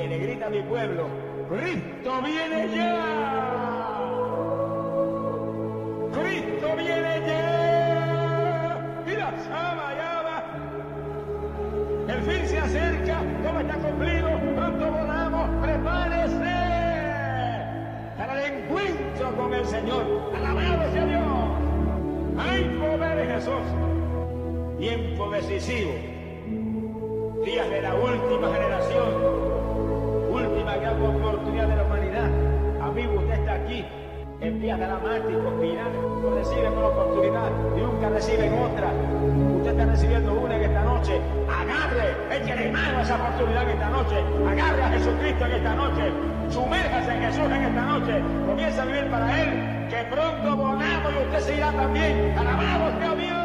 que le grita a mi pueblo: ¡Cristo viene ya! ¡Cristo viene ya! ¡Y la sama ya va! El fin se acerca, todo está cumplido, pronto volamos, prepárese para el encuentro con el Señor. ¡Alabado sea Dios! Hay poder en Jesús. Tiempo decisivo. Días de la última generación. Última gran oportunidad de la humanidad. Amigo, usted está aquí en días dramáticos, finales. No reciben una oportunidad y nunca reciben otra. Usted está recibiendo una en esta noche. Agarre, échale mano a esa oportunidad en esta noche. Agarre a Jesucristo en esta noche. Sumérjase en Jesús en esta noche. Comienza a vivir para Él, que pronto volamos y usted se irá también. ¡Alabado sea Dios!